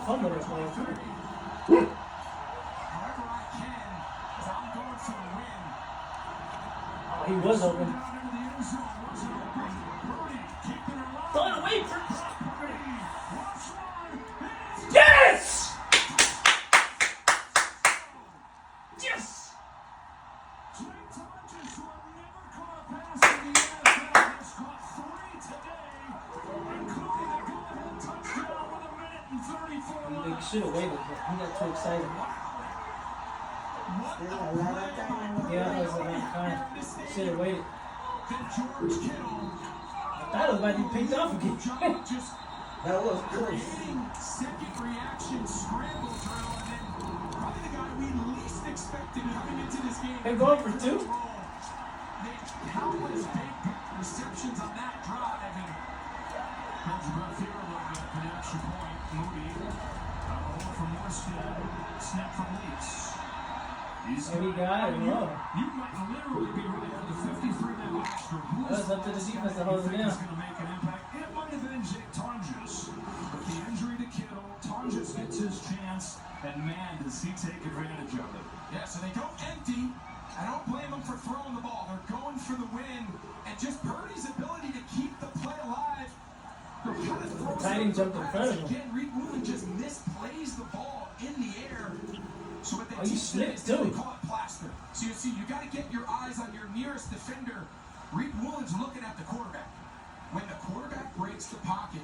fumble that play too. However I can, as I'm going for the win. Oh, he was open. Down into the end zone. Was it open? Purdy keeping it alive. Throw it away for. Purdy. Watch one. Yes! Yes! Three touches will never caught a pass in the NFL. Has caught 3 today, including a go-ahead touchdown with 1:34 They left. should have waited, but he got too excited. What There's a a lot of time. Yeah, I was like, fine. Should have waited. Then George Kittle. I thought it was about to be picked off again. Just That was close. hitting second reaction scramble drill, and then probably the guy we least expected coming into this game. They're going for 2. Countless big receptions on that drive, and holds your breath here a little bit for the extra point. Moody, from Morstead, snap from Leaks. Every guy, You might literally be right on the 53-man roster. That's up to the defense to hold it down. Is going to make an impact. It might have been Jake Tonjes. But the injury to Kittle, Tonjes gets his chance, and man, does he take advantage of it. Yeah, so they go empty. I don't blame them for throwing the ball. They're going for the win, and just Purdy's ability to keep the play alive. Kind of throws tight end it jumped in front of him. Again, Reed Woolen just misplays the ball in the air. So what they Oh, you teach them slipped is they too. call it plaster. So you see, you got to get your eyes on your nearest defender. Reed Woolen's looking at the quarterback. When the quarterback breaks the pocket,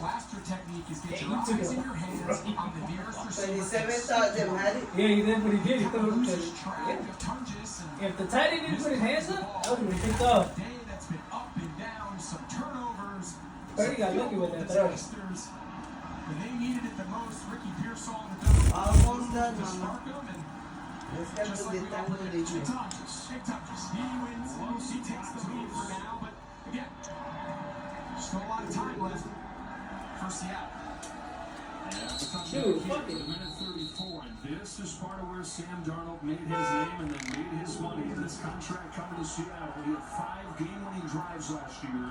plaster technique is get your eyes in your hands on the nearest receiver. 27 thought them had it. Yeah, he did what he did. He threw it. Loses track of Tonjes, and If the tight end didn't put his hands up, that would have been picked off. a day that's been up and down, some turnovers. Purdy got lucky with that throw. disasters. When they needed it the most, Ricky Pearsall and the double Almost done, to mama. spark them, and Let's get just to like the we all tango predicted, this year. Jake Tonjes. He wins, he takes the lead for now, but again, still a lot of time left for Seattle. Shoot, fuck it. Minute 34, and this is part of where Sam Darnold made his name and then made his money in this contract coming to Seattle. He had 5 game-winning drives last year.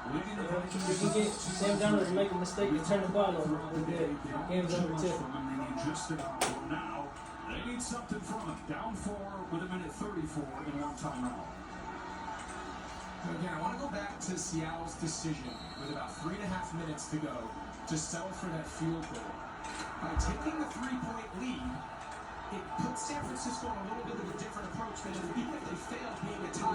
Leading the If you get Sam Darnold to make a mistake and turn the ball over, we're good. Game's over too. They need just about one now. They need something from him. Down 4 with a minute 34 and 1 timeout. So again, I want to go back to Seattle's decision with about 3.5 minutes to go to settle for that field goal. By taking the 3-point lead, it puts San Francisco on a little bit of a different approach than even if they failed being a tie.